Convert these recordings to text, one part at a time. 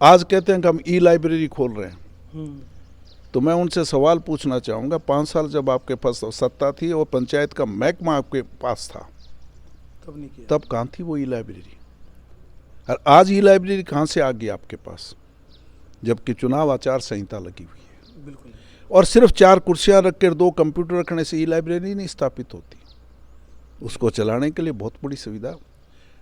आज कहते हैं कि हम ई लाइब्रेरी खोल रहे हैं। तो मैं उनसे सवाल पूछना चाहूँगा, 5 साल जब आपके पास सत्ता थी और पंचायत का महकमा आपके पास था, तब नहीं किया। तब कहाँ थी वो ई लाइब्रेरी? और आज ई लाइब्रेरी कहाँ से आ गई आपके पास, जबकि चुनाव आचार संहिता लगी हुई है। बिल्कुल। और सिर्फ 4 कुर्सियाँ रख कर 2 कंप्यूटर रखने से ई लाइब्रेरी नहीं स्थापित होती। उसको चलाने के लिए बहुत बड़ी सुविधा।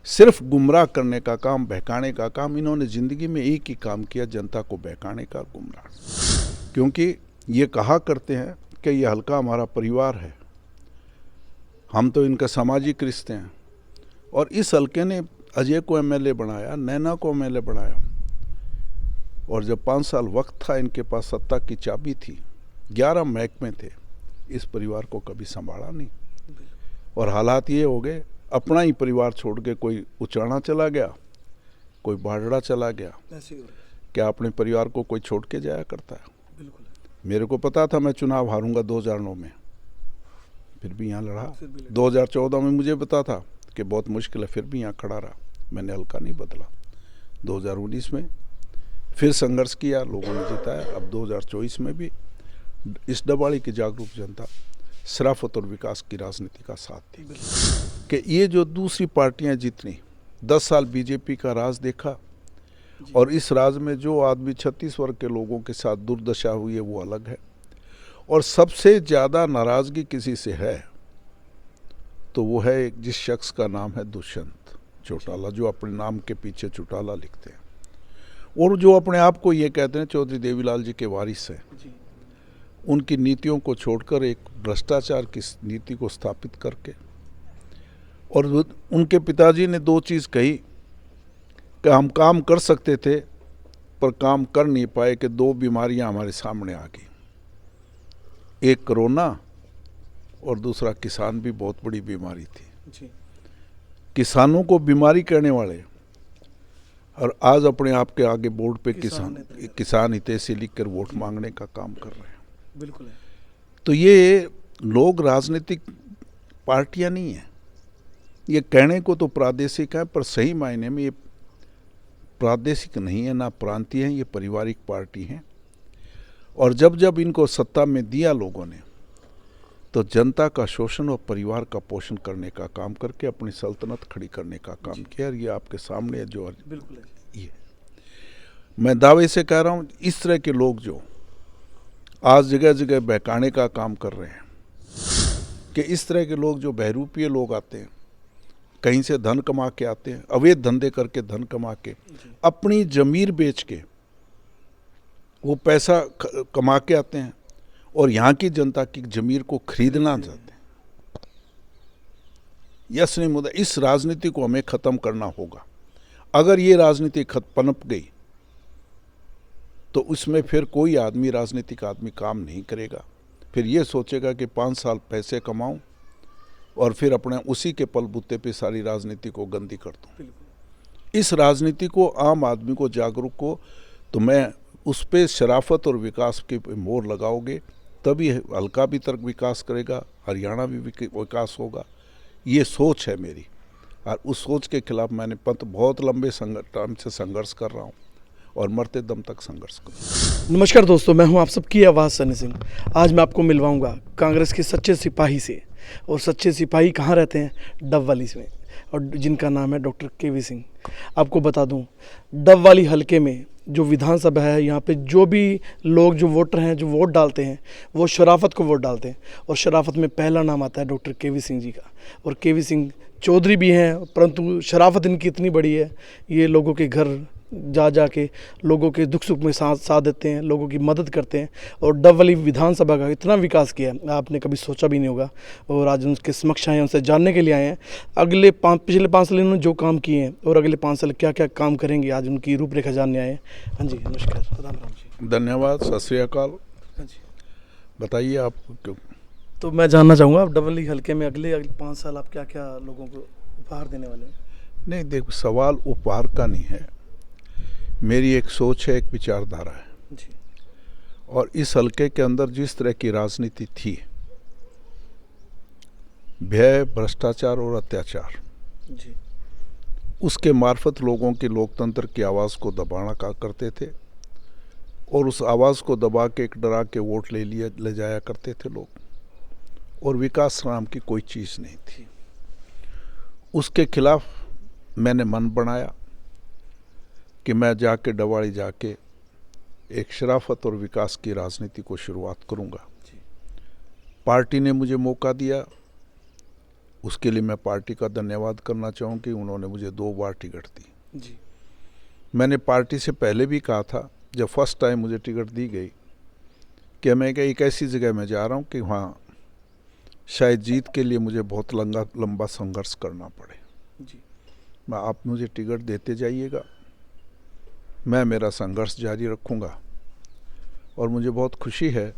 सिर्फ गुमराह करने का काम, बहकाने का काम, इन्होंने ज़िंदगी में एक ही काम किया, जनता को बहकाने का, गुमराह। क्योंकि ये कहा करते हैं कि ये हल्का हमारा परिवार है, हम तो इनका सामाजिक रिश्ते हैं। और इस हल्के ने अजय को एमएलए बनाया, नैना को एमएलए बनाया। और जब 5 साल वक्त था, इनके पास सत्ता की चाबी थी, 11 महकमे थे, इस परिवार को कभी संभाला नहीं। और हालात ये हो गए, अपना ही परिवार छोड़ के कोई उचाना चला गया, कोई बाढ़ड़ा चला गया। क्या अपने परिवार को कोई छोड़ के जाया करता है? बिल्कुल। मेरे को पता था मैं चुनाव हारूंगा 2009 में, फिर भी यहाँ लड़ा। 2014 में मुझे पता था कि बहुत मुश्किल है, फिर भी यहाँ खड़ा रहा। मैंने हल्का नहीं बदला। 2019 में फिर संघर्ष किया, लोगों ने जिताया। अब 2024 में भी इस डबाड़ी की जागरूक जनता शराफत और विकास की राजनीति का साथ थी। कि ये जो दूसरी पार्टियां जितनी 10 साल बीजेपी का राज देखा, और इस राज में जो आदमी 36 वर्ग के लोगों के साथ दुर्दशा हुई है वो अलग है। और सबसे ज़्यादा नाराज़गी किसी से है तो वो है एक जिस शख्स का नाम है दुष्यंत चौटाला, जो अपने नाम के पीछे चौटाला लिखते हैं, और जो अपने आप को ये कहते हैं चौधरी देवीलाल जी के वारिस हैं। उनकी नीतियों को छोड़कर एक भ्रष्टाचार की नीति को स्थापित करके, और उनके पिताजी ने 2 चीज़ कही कि हम काम कर सकते थे पर काम कर नहीं पाए, कि 2 बीमारियां हमारे सामने आ गई, एक कोरोना और दूसरा किसान भी बहुत बड़ी बीमारी थी। जी। किसानों को बीमारी कहने वाले, और आज अपने आप के आगे बोर्ड पे किसान हितैषी लिख कर वोट मांगने का काम कर रहे हैं। बिल्कुल है। तो ये लोग राजनीतिक पार्टियां नहीं हैं, ये कहने को तो प्रादेशिक है, पर सही मायने में ये प्रादेशिक नहीं है, ना प्रांतीय है, ये पारिवारिक पार्टी हैं। और जब जब इनको सत्ता में दिया लोगों ने, तो जनता का शोषण और परिवार का पोषण करने का काम करके अपनी सल्तनत खड़ी करने का काम किया। और ये आपके सामने है जो बिल्कुल है। ये मैं दावे से कह रहा हूँ, इस तरह के लोग जो आज जगह जगह बहकाने का काम कर रहे हैं, कि इस तरह के लोग जो बहरूपीय लोग आते हैं, कहीं से धन कमा के आते हैं, अवैध धंधे करके धन कमा के, अपनी ज़मीर बेच के वो पैसा कमा के आते हैं, और यहाँ की जनता की ज़मीर को खरीदना चाहते हैं। यस नहीं मुद्दा, इस राजनीति को हमें ख़त्म करना होगा। अगर ये राजनीति पनप गई तो उसमें फिर कोई आदमी, राजनीतिक आदमी काम नहीं करेगा। फिर ये सोचेगा कि 5 साल पैसे कमाऊं और फिर अपने उसी के पलबूते पे सारी राजनीति को गंदी कर दूं। इस राजनीति को, आम आदमी को, जागरूक को, तो मैं उस पर शराफत और विकास की मोहर लगाओगे तभी हल्का भी तर्क विकास करेगा, हरियाणा भी विकास होगा। ये सोच है मेरी, और उस सोच के खिलाफ मैंने बहुत लंबे टाइम से संघर्ष कर रहा हूँ, और मरते दम तक संघर्ष करूँ। नमस्कार दोस्तों, मैं हूं आप सबकी आवाज़ सनी सिंह। आज मैं आपको मिलवाऊंगा कांग्रेस के सच्चे सिपाही से। और सच्चे सिपाही कहाँ रहते हैं? डबवाली में, और जिनका नाम है डॉक्टर केवी सिंह। आपको बता दूं, डबवाली हलके में जो विधानसभा है, यहाँ पे जो भी लोग, जो वोटर हैं, जो वोट डालते हैं, वो शराफत को वोट डालते हैं। और शराफत में पहला नाम आता है डॉक्टर केवी सिंह जी का। और केवी सिंह चौधरी भी हैं, परंतु शराफत इनकी इतनी बड़ी है, ये लोगों के घर जा के लोगों के दुख सुख में साथ देते हैं, लोगों की मदद करते हैं। और डबवाली विधानसभा का इतना विकास किया है, आपने कभी सोचा भी नहीं होगा। और आज उनके समक्ष आए हैं, उनसे जानने के लिए आए हैं पिछले 5 साल इन्होंने जो काम किए हैं और अगले 5 साल क्या क्या काम करेंगे, आज उनकी रूपरेखा जानने आए हैं। हाँ जी, नमस्कार, राम राम जी। धन्यवाद, सत श्री अकाल। हाँ जी, बताइए आप क्यों? तो मैं जानना चाहूँगा, आप डबवाली हल्के में अगले 5 साल आप क्या क्या लोगों को उपहार देने वाले हैं? नहीं, देखो, सवाल उपहार का नहीं है, मेरी एक सोच है, एक विचारधारा है जी। और इस हलके के अंदर जिस तरह की राजनीति थी, भय, भ्रष्टाचार और अत्याचार, जी। उसके मार्फत लोगों के लोकतंत्र की आवाज़ को दबाना का करते थे और उस आवाज़ को दबा के एक डरा के वोट ले जाया करते थे लोग, और विकास नाम की कोई चीज़ नहीं थी। उसके खिलाफ मैंने मन बनाया कि मैं जाके डवाड़ी जाके एक शराफत और विकास की राजनीति को शुरुआत करूंगा। पार्टी ने मुझे मौका दिया, उसके लिए मैं पार्टी का धन्यवाद करना चाहूँ कि उन्होंने मुझे 2 बार टिकट दी जी। मैंने पार्टी से पहले भी कहा था, जब फर्स्ट टाइम मुझे टिकट दी गई, कि मैं एक ऐसी जगह में जा रहा हूँ कि वहाँ शायद जीत के लिए मुझे बहुत लंबा संघर्ष करना पड़े। जी। आप मुझे टिकट देते जाइएगा, मैं मेरा संघर्ष जारी रखूँगा। और मुझे बहुत खुशी है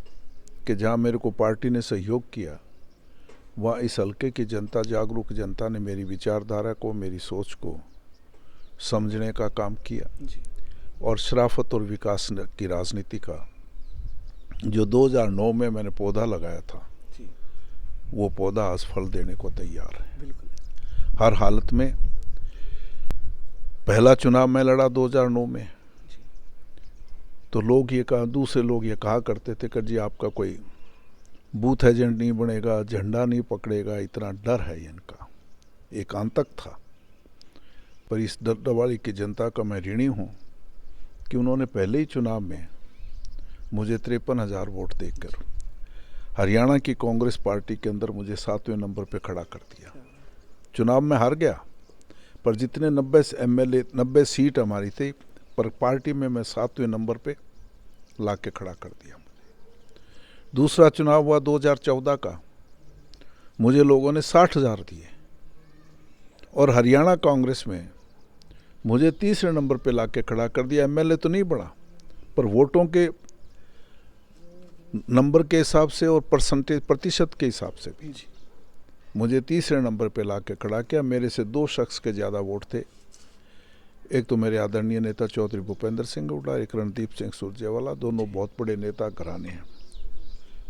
कि जहाँ मेरे को पार्टी ने सहयोग किया, वहाँ इस हल्के की जनता, जागरूक जनता ने मेरी विचारधारा को, मेरी सोच को समझने का काम किया। जी। और शराफत और विकास की राजनीति का जो 2009 में मैंने पौधा लगाया था, जी। वो पौधा आज फल देने को तैयार है। बिल्कुल। हर हालत में। पहला चुनाव मैं लड़ा 2009 में, तो दूसरे लोग ये कहा करते थे कि जी आपका कोई बूथ एजेंट नहीं बनेगा, झंडा नहीं पकड़ेगा, इतना डर है इनका। एक आंतक था, पर इस डवाड़ी की जनता का मैं ऋणी हूँ कि उन्होंने पहले ही चुनाव में मुझे 53,000 वोट देकर हरियाणा की कांग्रेस पार्टी के अंदर मुझे 7वें नंबर पे खड़ा कर दिया। चुनाव में हार गया, पर जितने 90 सीट हमारी थी, पर पार्टी में मैं 7वें नंबर पे ला के खड़ा कर दिया। दूसरा चुनाव हुआ 2014 का, मुझे लोगों ने 60,000 दिए और हरियाणा कांग्रेस में मुझे 3रे नंबर पे ला के खड़ा कर दिया। एमएलए तो नहीं बना, पर वोटों के नंबर के हिसाब से और प्रतिशत के हिसाब से भी मुझे 3रे नंबर पे ला के खड़ा किया। मेरे से 2 शख्स के ज़्यादा वोट थे। एक तो मेरे आदरणीय नेता चौधरी भूपेंद्र सिंह हुड्डा, एक रणदीप सिंह सुरजेवाला, दोनों बहुत बड़े नेता घराने हैं।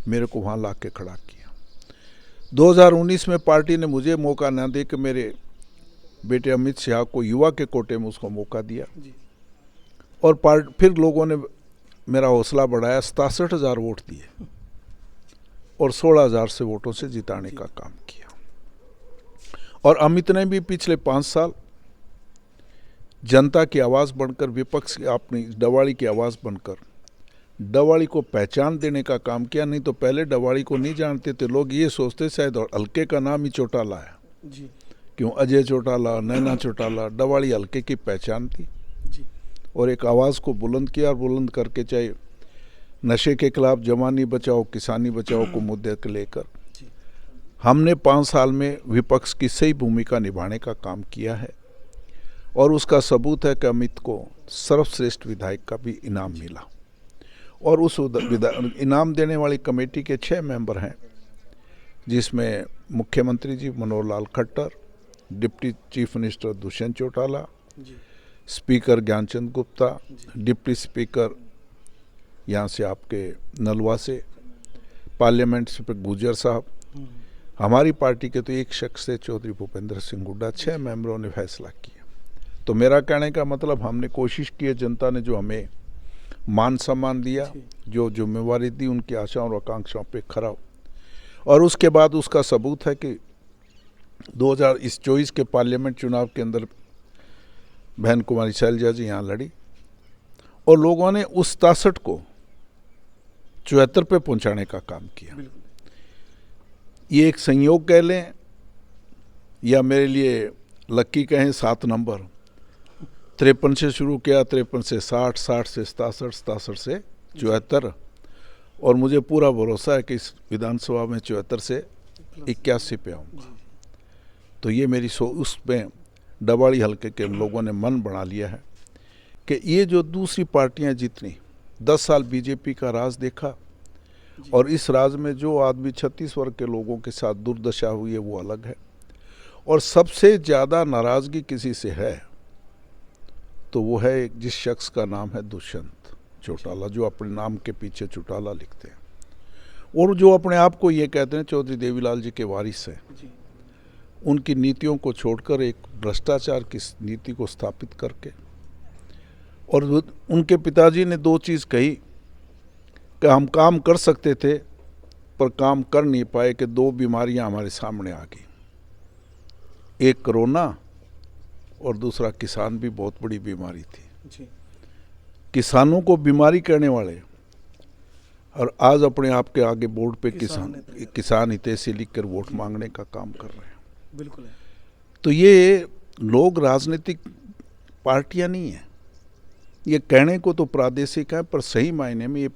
मेरे को वहाँ ला के खड़ा किया। 2019 में पार्टी ने मुझे मौका न दे के मेरे बेटे अमित शाह को युवा के कोटे में उसको मौका दिया, और फिर लोगों ने मेरा हौसला बढ़ाया, 67,000 वोट दिए और 16,000 से वोटों से जिताने का काम किया। और अमित ने भी पिछले 5 साल जनता की आवाज़ बनकर, विपक्ष की अपनी डवाड़ी की आवाज़ बनकर डवाड़ी को पहचान देने का काम किया। नहीं तो पहले डवाड़ी को नहीं जानते थे लोग, ये सोचते शायद हल्के का नाम ही चौटाला है। जी। क्यों अजय चौटाला, नैना चौटाला, डवाड़ी हल्के की पहचान थी। जी। और एक आवाज़ को बुलंद किया, और बुलंद करके चाहे नशे के खिलाफ, जवानी बचाओ, किसानी बचाओ को मुद्दे को लेकर हमने 5 साल में विपक्ष की सही भूमिका निभाने का काम किया है। और उसका सबूत है कि अमित को सर्वश्रेष्ठ विधायक का भी इनाम मिला। और उस इनाम देने वाली कमेटी के 6 मेंबर हैं, जिसमें मुख्यमंत्री ji Manohar Lal Khattar, deputy chief minister Dushyant Chautala, speaker Gyanchand Gupta, deputy speaker यहाँ से आपके नलवा से, पार्लियामेंट स्पीकर गुजर साहब, हमारी पार्टी के तो एक शख्स से चौधरी भूपेंद्र सिंह हुड्डा, 6 मेंबरों ने फैसला किया। तो मेरा कहने का मतलब, हमने कोशिश की है, जनता ने जो हमें मान सम्मान दिया, जो जिम्मेवारी दी, उनकी आशाओं और आकांक्षाओं पे खरा। और उसके बाद उसका सबूत है कि 2024 के पार्लियामेंट चुनाव के अंदर बहन कुमारी शैलजा जी यहाँ लड़ी, और लोगों ने उस 63 को 74 पे पहुँचाने का काम किया। ये एक संयोग कह लें या मेरे लिए लक्की कहें, 7 नंबर 53 से शुरू किया, 53 से 60, 60 से 67, 67 से 74, और मुझे पूरा भरोसा है कि इस विधानसभा में 74 से 81 पे आऊँगा। तो ये मेरी उसमें डवाड़ी हल्के के लोगों ने मन बना लिया है कि ये जो दूसरी पार्टियां जितनी 10 साल बीजेपी का राज देखा, और इस राज में जो आदमी 36 वर्ग के लोगों के साथ दुर्दशा हुई है वो अलग है। और सबसे ज़्यादा नाराज़गी किसी से है तो वो है जिस शख्स का नाम है दुष्यंत चौटाला, जो अपने नाम के पीछे चौटाला लिखते हैं, और जो अपने आप को ये कहते हैं चौधरी देवीलाल जी के वारिस हैं। उनकी नीतियों को छोड़कर एक भ्रष्टाचार की नीति को स्थापित करके, और उनके पिताजी ने दो चीज़ कही कि हम काम कर सकते थे पर काम कर नहीं पाए कि दो बीमारियां हमारे सामने आ गई, एक कोरोना और दूसरा किसान भी बहुत बड़ी बीमारी थी जी। किसानों को बीमारी कहने वाले और आज अपने आप के आगे बोर्ड पे किसान हितैषी लिखकर वोट मांगने का काम कर रहे हैं। बिल्कुल है। तो ये लोग राजनीतिक पार्टियां नहीं हैं, ये कहने को तो प्रादेशिक है पर सही मायने में ये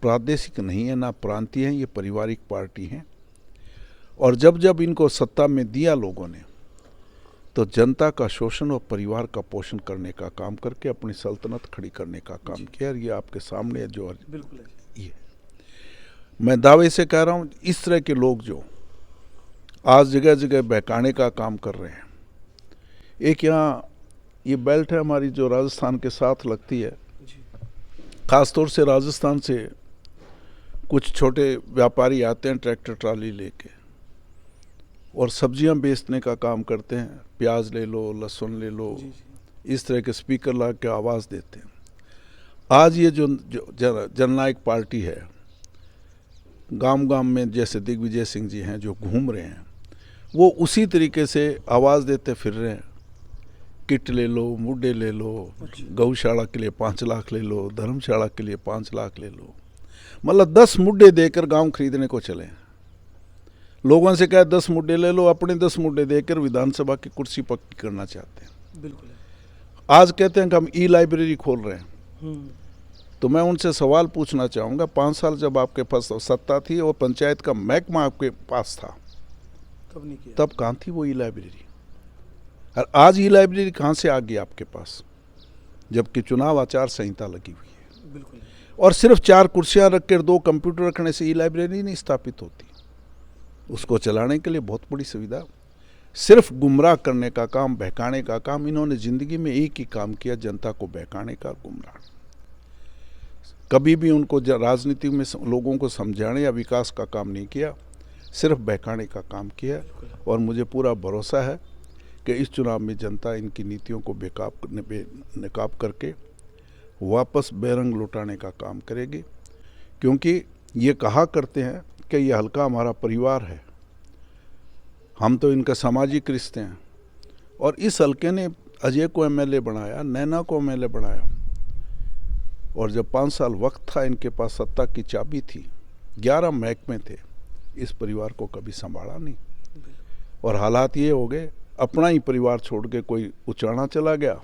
प्रादेशिक नहीं है, ना प्रांतीय है, ये पारिवारिक पार्टी है। और जब जब इनको सत्ता में दिया लोगों ने तो जनता का शोषण और परिवार का पोषण करने का काम करके अपनी सल्तनत खड़ी करने का काम किया। और ये आपके सामने है जो बिल्कुल है। ये मैं दावे से कह रहा हूँ, इस तरह के लोग जो आज जगह जगह बहकाने का काम कर रहे हैं। एक यहाँ ये बेल्ट है हमारी जो राजस्थान के साथ लगती है, ख़ासतौर से राजस्थान से कुछ छोटे व्यापारी आते हैं ट्रैक्टर ट्राली लेके और सब्जियां बेचने का काम करते हैं। प्याज ले लो, लहसुन ले लो, इस तरह के स्पीकर ला के आवाज़ देते हैं। आज ये जो जननायक पार्टी है, गांव गांव में जैसे दिग्विजय सिंह जी हैं जो घूम रहे हैं, वो उसी तरीके से आवाज़ देते फिर रहे हैं। किट ले लो, मुड्डे ले लो, गौशाला के लिए 5 लाख ले लो, धर्मशाला के लिए 5 लाख ले लो, मतलब 10 मुड्डे देकर गांव खरीदने को चले। लोगों से कहा 10 मुड्डे ले लो, अपने 10 मुड्डे देकर विधानसभा की कुर्सी पक्की करना चाहते हैं। बिल्कुल। आज कहते हैं कि हम ई-लाइब्रेरी खोल रहे हैं। तो मैं उनसे सवाल पूछना चाहूँगा, 5 साल जब आपके पास सत्ता थी और पंचायत का महकमा आपके पास था, तब नहीं किया। तब कहाँ थी वो ई-लाइब्रेरी? और आज ई-लाइब्रेरी कहाँ से आ गई आपके पास, जबकि चुनाव आचार संहिता लगी हुई है। बिल्कुल। और सिर्फ 4 कुर्सियां रखकर 2 कंप्यूटर रखने से ई-लाइब्रेरी नहीं स्थापित होती। उसको चलाने के लिए बहुत बड़ी सुविधा। सिर्फ गुमराह करने का काम, बहकाने का काम, इन्होंने जिंदगी में एक ही काम किया, जनता को बहकाने का, गुमराह। कभी भी उनको राजनीति में लोगों को समझाने या विकास का काम नहीं किया, सिर्फ बहकाने का काम किया। और मुझे पूरा भरोसा है कि इस चुनाव में जनता इनकी नीतियों को बेनकाब करके वापस बेरंग लौटाने का काम करेगी। क्योंकि ये कहा करते हैं कि ये हल्का हमारा परिवार है, हम तो इनका सामाजिक रिश्ते हैं। और इस हल्के ने अजय को एमएलए बनाया, नैना को एमएलए बनाया। और जब 5 साल वक्त था इनके पास, सत्ता की चाबी थी, 11 महकमे थे, इस परिवार को कभी संभाला नहीं। और हालात ये हो गए, अपना ही परिवार छोड़ के कोई उचाना चला गया,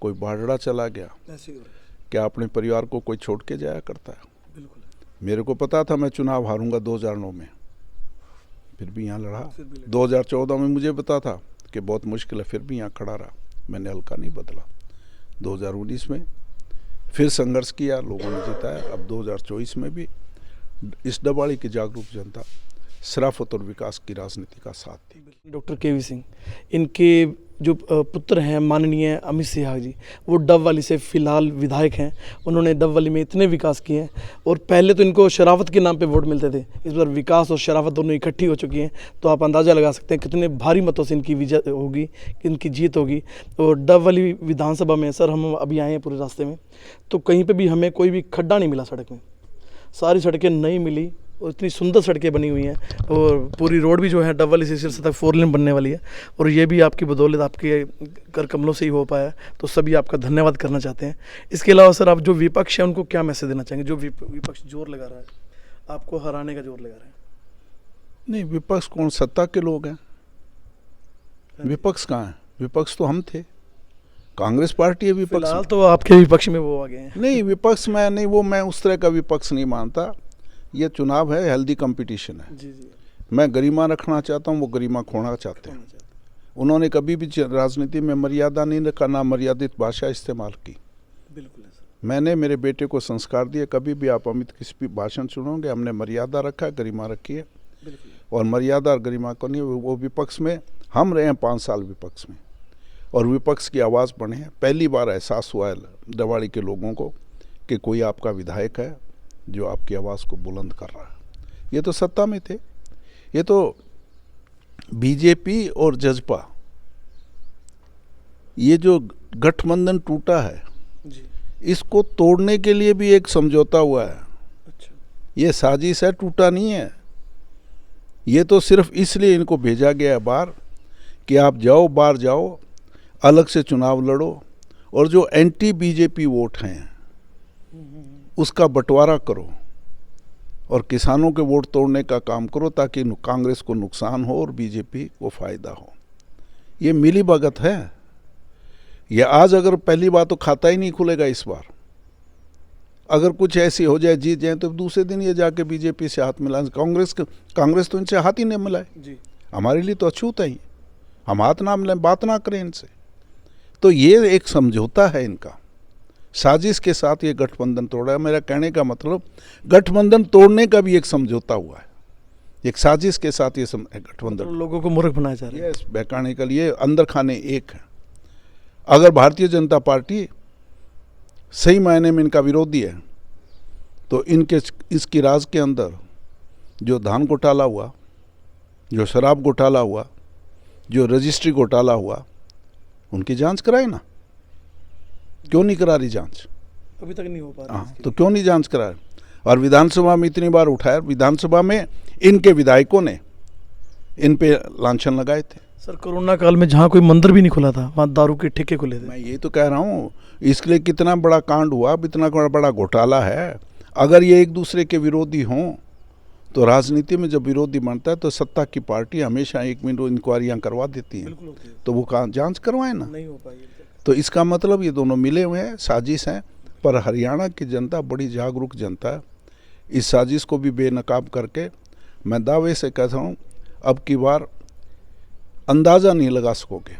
कोई बाढ़ड़ा चला गया। क्या अपने परिवार को कोई छोड़ के जाया करता है? बिल्कुल। मेरे को पता था मैं चुनाव हारूंगा 2009 में, फिर भी यहाँ लड़ा। 2014 में मुझे पता था कि बहुत मुश्किल है, फिर भी यहाँ खड़ा रहा, मैंने हल्का नहीं बदला। 2019 में फिर संघर्ष किया, लोगों ने जिताया। अब 2024 में भी इस डबाड़ी की जागरूक जनता शराफत और विकास की राजनीति का साथ थी। डॉक्टर केवी सिंह, इनके जो पुत्र हैं माननीय अमित सिंह जी, वो डबवाली से फिलहाल विधायक हैं। उन्होंने डबवाली में इतने विकास किए हैं, और पहले तो इनको शराफत के नाम पे वोट मिलते थे, इस बार विकास और शराफत दोनों इकट्ठी हो चुकी हैं। तो आप अंदाज़ा लगा सकते हैं कितने भारी मतों से इनकी विजय होगी, इनकी जीत होगी। और डबवाली विधानसभा में सर हम अभी आए हैं पूरे रास्ते में, तो कहीं पर भी हमें कोई भी खड्डा नहीं मिला सड़क में, सारी सड़कें नई मिली और इतनी सुंदर सड़कें बनी हुई हैं। और पूरी रोड भी जो है डबवाली से सिरसा तक 4 लेन बनने वाली है। और ये भी आपकी बदौलत, आपके कर कमलों से ही हो पाया, तो सभी आपका धन्यवाद करना चाहते हैं। इसके अलावा सर, आप जो विपक्ष है उनको क्या मैसेज देना चाहेंगे, जो विपक्ष जोर लगा रहा है, आपको हराने का जोर लगा रहा है? नहीं, विपक्ष कौन, सत्ता के लोग हैं। विपक्ष कहाँ है? विपक्ष तो हम थे, कांग्रेस पार्टी है विपक्ष। फिलहाल तो आपके विपक्ष में वो आ गए हैं। नहीं, विपक्ष में नहीं, वो मैं उस तरह का विपक्ष नहीं मानता। ये चुनाव है, हेल्दी कंपटीशन है। जी जी। मैं गरिमा रखना चाहता हूँ, वो गरिमा खोना चाहते हैं। उन्होंने कभी भी राजनीति में मर्यादा नहीं रखा, ना मर्यादित भाषा इस्तेमाल की। बिल्कुल है सर। मैंने मेरे बेटे को संस्कार दिए, कभी भी आप अमित किसी भी भाषण सुनोगे, हमने मर्यादा रखा, गरिमा रखी है। और मर्यादा और गरिमा को नहीं, वो विपक्ष में हम रहे हैं 5 साल विपक्ष में, और विपक्ष की आवाज़ बने हैं। पहली बार एहसास हुआ है डवाड़ी के लोगों को कि कोई आपका विधायक है जो आपकी आवाज़ को बुलंद कर रहा है। ये तो सत्ता में थे, ये तो बीजेपी और जजपा, ये जो गठबंधन टूटा है जी। इसको तोड़ने के लिए भी एक समझौता हुआ है। अच्छा। ये साजिश है, टूटा नहीं है। ये तो सिर्फ इसलिए इनको भेजा गया है बाहर कि आप जाओ, बाहर जाओ, अलग से चुनाव लड़ो और जो एंटी बीजेपी वोट हैं उसका बंटवारा करो और किसानों के वोट तोड़ने का काम करो ताकि कांग्रेस को नुकसान हो और बीजेपी को फायदा हो। ये मिली भगत है। ये आज अगर पहली बात तो खाता ही नहीं खुलेगा इस बार। अगर कुछ ऐसी हो जाए, जीत जाए, तो दूसरे दिन ये जाके बीजेपी से हाथ मिला। कांग्रेस तो इनसे हाथ ही नहीं मिलाए। जी। हमारे लिए तो अछूत है ही, हम हाथ ना मिलाएं, बात ना करें इनसे। तो ये एक समझौता है इनका, साजिश के साथ ये गठबंधन तोड़ा है। मेरा कहने का मतलब गठबंधन तोड़ने का भी एक समझौता हुआ है, एक साजिश के साथ ये गठबंधन। तो लोगों को मूर्ख बनाया जा रहा है। यस, बहकाने के लिए अंदर खाने एक है। अगर भारतीय जनता पार्टी सही मायने में इनका विरोधी है तो इनके इसकी राज के अंदर जो धान घोटाला हुआ, जो शराब घोटाला हुआ, जो रजिस्ट्री घोटाला हुआ, उनकी जांच कराए ना। क्यों नहीं करा रही जांच? अभी तक नहीं हो पा रहा। हाँ, तो क्यों नहीं जांच करा रही? और विधानसभा में इतनी बार उठाया, विधानसभा में इनके विधायकों ने इन पे लांछन लगाए थे। सर, कोरोना काल में जहाँ कोई मंदिर भी नहीं खुला था वहाँ दारू के ठेके खुले थे। मैं ये तो कह रहा हूँ, इसके लिए कितना बड़ा कांड हुआ, इतना बड़ा घोटाला है। अगर ये एक दूसरे के विरोधी हों तो राजनीति में जब विरोधी बनता है तो सत्ता की पार्टी हमेशा 1 मिनट इंक्वायरियाँ करवा देती हैं, तो वो जांच करवाए ना। नहीं हो पाई। तो इसका मतलब ये दोनों मिले हुए हैं, साजिश हैं। पर हरियाणा की जनता बड़ी जागरूक जनता है। इस साजिश को भी बेनकाब करके मैं दावे से कहता हूँ, अब की बार अंदाज़ा नहीं लगा सकोगे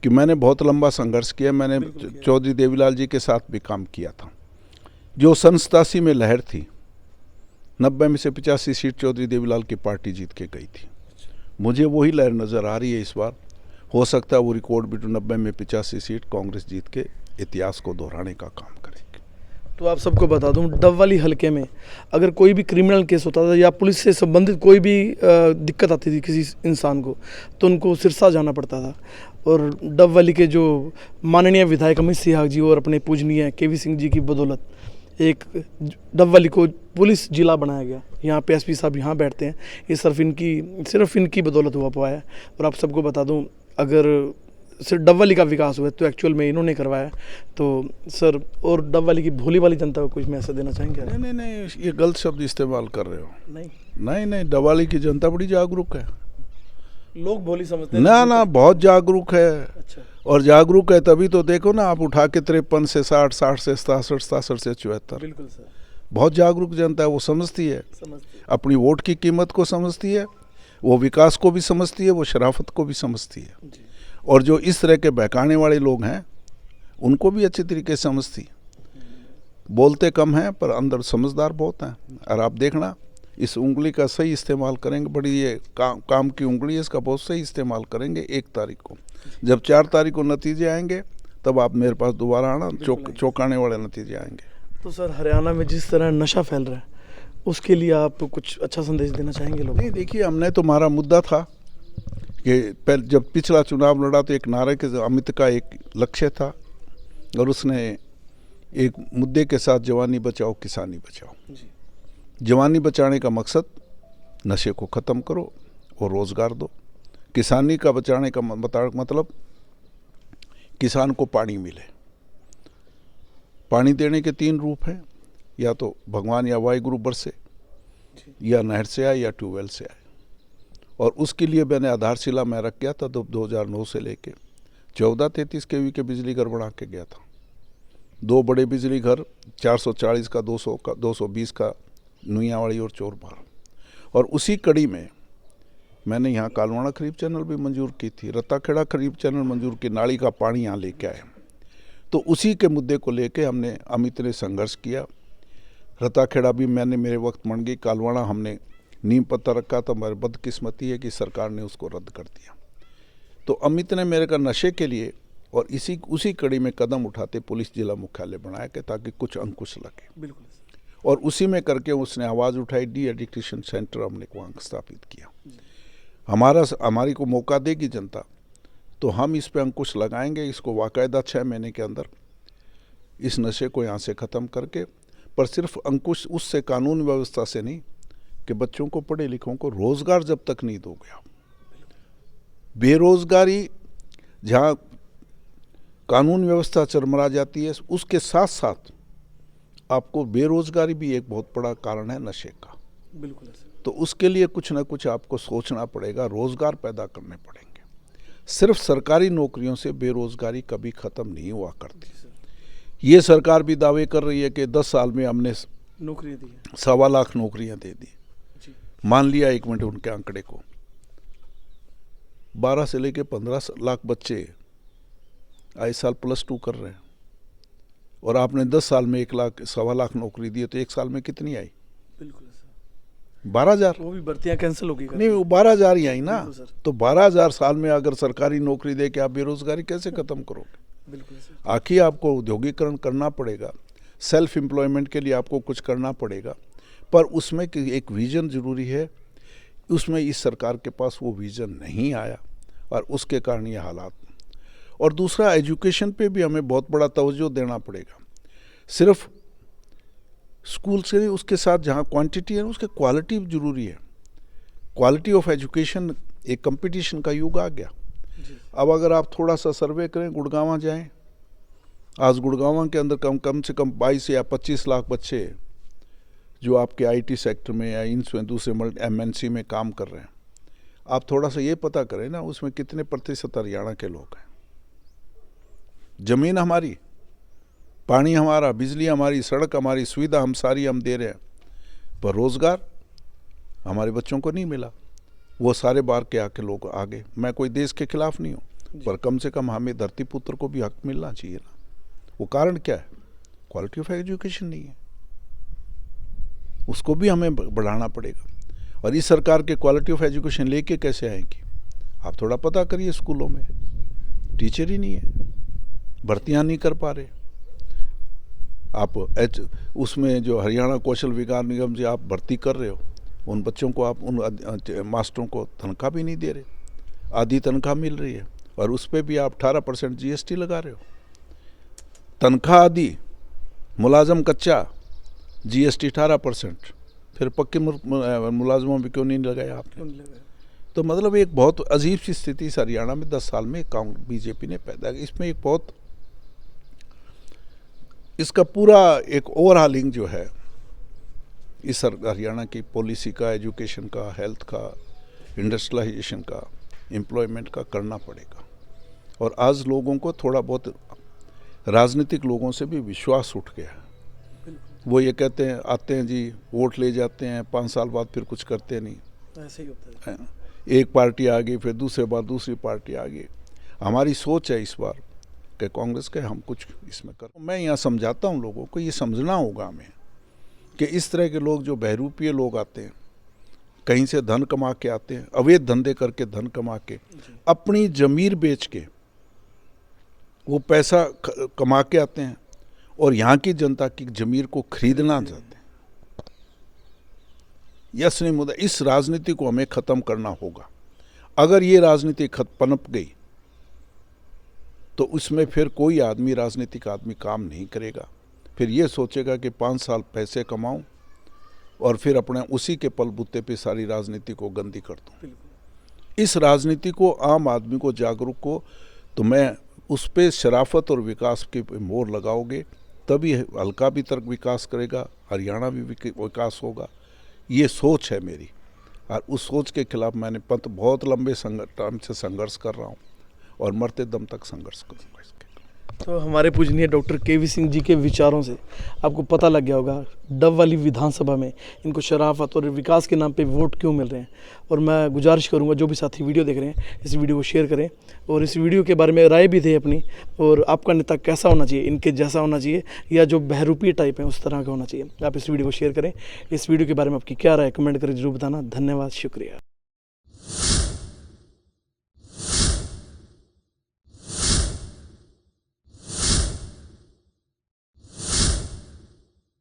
कि मैंने बहुत लंबा संघर्ष किया। मैंने चौधरी देवीलाल जी के साथ भी काम किया था। जो सन 87 में लहर थी, 90 में से 85 सीट चौधरी देवीलाल की पार्टी जीत के गई थी। मुझे वही लहर नज़र आ रही है इस बार। हो सकता है वो रिकॉर्ड भी 90 में 85 सीट कांग्रेस जीत के इतिहास को दोहराने का काम करेगी। तो आप सबको बता दूं, डबवाली हलके में अगर कोई भी क्रिमिनल केस होता था या पुलिस से संबंधित कोई भी दिक्कत आती थी किसी इंसान को, तो उनको सिरसा जाना पड़ता था। और डबवाली के जो माननीय विधायक अमित सिंह जी और अपने पूजनीय केवी सिंह जी की बदौलत एक डबवाली को पुलिस जिला बनाया गया। यहाँ पे एसपी साहब यहाँ बैठते हैं। ये सिर्फ इनकी बदौलत हुआ पाया है। और आप सबको बता दूं, अगर सिर्फ डबवाली का विकास हुआ तो एक्चुअल में इन्होंने करवाया। तो सर, और डबवाली की भोली वाली जनता को कुछ मैसेज देना चाहेंगे? नहीं, ये गलत शब्द इस्तेमाल कर रहे हो। नहीं, डबवाली की जनता बड़ी जागरूक है। लोग भोली समझते हैं। ना, बहुत जागरूक है। अच्छा। और जागरूक है तभी तो देखो ना, आप उठा के 53 से 60, 60 से 67, 67 से 74। बिल्कुल सर। बहुत जागरूक जनता है, वो समझती है, अपनी वोट की कीमत को समझती है, वो विकास को भी समझती है, वो शराफत को भी समझती है। और जो इस तरह के बहकाने वाले लोग हैं उनको भी अच्छी तरीके से समझती है। बोलते कम हैं पर अंदर समझदार बहुत हैं। और आप देखना, इस उंगली का सही इस्तेमाल करेंगे, बड़ी ये काम की उंगली है, इसका बहुत सही इस्तेमाल करेंगे। 1 तारीख को, जब 4 तारीख को नतीजे आएंगे तब आप मेरे पास दोबारा आना, चौंकाने वाले नतीजे आएंगे। तो सर, हरियाणा में जिस तरह नशा फैल रहा है उसके लिए आप कुछ अच्छा संदेश देना चाहेंगे लोगों को? नहीं, देखिए, हमने तो हमारा मुद्दा था कि जब पिछला चुनाव लड़ा तो एक नारे के अमित का एक लक्ष्य था और उसने एक मुद्दे के साथ जवानी बचाओ किसानी बचाओ। जवानी बचाने का मकसद नशे को ख़त्म करो और रोज़गार दो। किसानी का बचाने का मतलब किसान को पानी मिले। पानी देने के 3 रूप हैं, या तो भगवान या वाहिगुरु बरसे, या नहर से आए, या ट्यूबवेल से आए। और उसके लिए मैंने आधारशिला में रख गया था। तो 2009 से लेके 1433 केवी के बिजली घर बना के गया था। 2 बड़े बिजली घर, 440 का, 200 का, 220 का, नुइयावाड़ी और चोरबार। और उसी कड़ी में मैंने यहाँ कालवाड़ा खरीफ चैनल भी मंजूर की थी, रत्ताखेड़ा खरीफ चैनल मंजूर की, नाली का पानी यहाँ लेके आए। तो उसी के मुद्दे को लेके हमने अमित ने संघर्ष किया। रत्ताखेड़ा भी मैंने मेरे वक्त मन गई, कालवाड़ा हमने नींव पत्थर रखा था। हमारी बदकिस्मती है कि सरकार ने उसको रद्द कर दिया। तो अमित ने मेरे का नशे के लिए और उसी कड़ी में कदम उठाते पुलिस जिला मुख्यालय बनाया कि ताकि कुछ अंकुश लगे। बिल्कुल। और उसी में करके उसने आवाज़ उठाई, डी एडिक्शन सेंटर हमने वहाँ स्थापित किया। हमारी को मौका देगी जनता तो हम इस पे अंकुश लगाएंगे, इसको बाकायदा 6 महीने के अंदर इस नशे को यहाँ से ख़त्म करके, पर सिर्फ अंकुश उससे कानून व्यवस्था से नहीं कि बच्चों को, पढ़े लिखों को रोज़गार जब तक नहीं दोगे आप, बेरोज़गारी जहाँ कानून व्यवस्था चरमरा जाती है उसके साथ साथ आपको बेरोज़गारी भी एक बहुत बड़ा कारण है नशे का। बिल्कुल। तो उसके लिए कुछ ना कुछ आपको सोचना पड़ेगा, रोज़गार पैदा करने पड़ेंगे। सिर्फ सरकारी नौकरियों से बेरोज़गारी कभी ख़त्म नहीं हुआ करती। ये सरकार भी दावे कर रही है कि 10 साल में हमने नौकरियाँ दी, 1.25 लाख नौकरियां दे दी। मान लिया 1 मिनट उनके आंकड़े को, 12 से लेके 15 लाख बच्चे आए साल +2 कर रहे हैं, और आपने 10 साल में 1.25 लाख नौकरी दी है, तो 1 साल में कितनी आई? बिल्कुल सर, 12,000। वो भी भर्तियां कैंसिल होगी नहीं, वो 12,000 ही आई ना। तो 12,000 साल में अगर सरकारी नौकरी दे के आप बेरोजगारी कैसे खत्म करोगे? बिल्कुल सर। आखिर आपको औद्योगिकरण करना पड़ेगा, सेल्फ एम्प्लॉयमेंट के लिए आपको कुछ करना पड़ेगा, पर उसमें एक विज़न ज़रूरी है। उसमें इस सरकार के पास वो विज़न नहीं आया और उसके कारण ये हालात। और दूसरा, एजुकेशन पे भी हमें बहुत बड़ा तवज्जो देना पड़ेगा। सिर्फ स्कूल से, उसके साथ जहाँ क्वांटिटी है उसके क्वालिटी ज़रूरी है। क्वालिटी ऑफ एजुकेशन, एक कंपटीशन का युग आ गया। अब अगर आप थोड़ा सा सर्वे करें, गुड़गांव जाएं, आज गुड़गांव के अंदर कम से कम 22 या 25 लाख बच्चे जो आपके आईटी सेक्टर में या इनमें दूसरे MNC में काम कर रहे हैं। आप थोड़ा सा ये पता करें ना, उसमें कितने % हरियाणा के लोग हैं। ज़मीन हमारी, पानी हमारा, बिजली हमारी, सड़क हमारी, सुविधा हम सारी हम दे रहे हैं, पर रोज़गार हमारे बच्चों को नहीं मिला। वो सारे बाहर के आके लोग आगे। मैं कोई देश के खिलाफ नहीं हूँ, पर कम से कम हमें धरती पुत्र को भी हक मिलना चाहिए ना। वो कारण क्या है? क्वालिटी ऑफ एजुकेशन नहीं है, उसको भी हमें बढ़ाना पड़ेगा। और इस सरकार के क्वालिटी ऑफ एजुकेशन लेके कैसे आएंगी? आप थोड़ा पता करिए, स्कूलों में टीचर ही नहीं है, भर्तियाँ नहीं कर पा रहे आप। उसमें जो हरियाणा कौशल विकास निगम से आप भर्ती कर रहे हो, उन बच्चों को आप, उन मास्टरों को तनख्वाह भी नहीं दे रहे। आधी तनख्वाह मिल रही है और उस पर भी आप 18% GST लगा रहे हो। तनख्वाह आधी, मुलाजम कच्चा, GST 18%, फिर पक्के मुलाजमों में क्यों नहीं लगाया आपने? तो मतलब एक बहुत अजीब सी स्थिति इस हरियाणा में 10 साल में BJP ने पैदा की। इसमें एक बहुत, इसका पूरा एक ओवरहालिंग जो है इस हरियाणा की पॉलिसी का, एजुकेशन का, हेल्थ का, इंडस्ट्रियलाइजेशन का, एम्प्लॉयमेंट का करना पड़ेगा। और आज लोगों को थोड़ा बहुत राजनीतिक लोगों से भी विश्वास उठ गया है। वो ये कहते हैं, आते हैं जी, वोट ले जाते हैं, 5 साल बाद फिर कुछ करते नहीं। ऐसे ही होता है। एक पार्टी आ गई, फिर दूसरे बार दूसरी पार्टी आ गई। हमारी सोच है इस बार कि कांग्रेस के हम कुछ इसमें कर। मैं यहाँ समझाता हूँ लोगों को, ये समझना होगा हमें कि इस तरह के लोग जो बहरूपीय लोग आते हैं, कहीं से धन कमा के आते हैं, अवैध धंधे करके धन कमा के, अपनी ज़मीर बेच के वो पैसा कमा के आते हैं और यहाँ की जनता की ज़मीर को खरीदना चाहते हैं। यस नहीं मुद्दा, इस राजनीति को हमें ख़त्म करना होगा। अगर ये राजनीति पनप गई तो उसमें फिर कोई आदमी, राजनीतिक आदमी काम नहीं करेगा। फिर ये सोचेगा कि 5 साल पैसे कमाऊं और फिर अपने उसी के पलबूते पे सारी राजनीति को गंदी कर दूं। इस राजनीति को, आम आदमी को जागरूक को, तो मैं उस पर शराफत और विकास की मोहर लगाओगे तभी हल्का भी तर्क विकास करेगा, हरियाणा भी विकास होगा। ये सोच है मेरी, और उस सोच के खिलाफ मैंने बहुत लंबे टाइम से संघर्ष कर रहा हूँ और मरते दम तक संघर्ष करूँगा इसके। तो हमारे पूजनीय डॉक्टर KV सिंह जी के विचारों से आपको पता लग गया होगा डब वाली विधानसभा में इनको शराफत और विकास के नाम पे वोट क्यों मिल रहे हैं। और मैं गुजारिश करूंगा जो भी साथी वीडियो देख रहे हैं, इस वीडियो को शेयर करें और इस वीडियो के बारे में राय भी दें अपनी, और आपका नेता कैसा होना चाहिए, इनके जैसा होना चाहिए या जो बहरूपी टाइप है उस तरह का होना चाहिए। आप इस वीडियो को शेयर करें। इस वीडियो के बारे में आपकी क्या राय, कमेंट करें, जरूर बताना। धन्यवाद, शुक्रिया।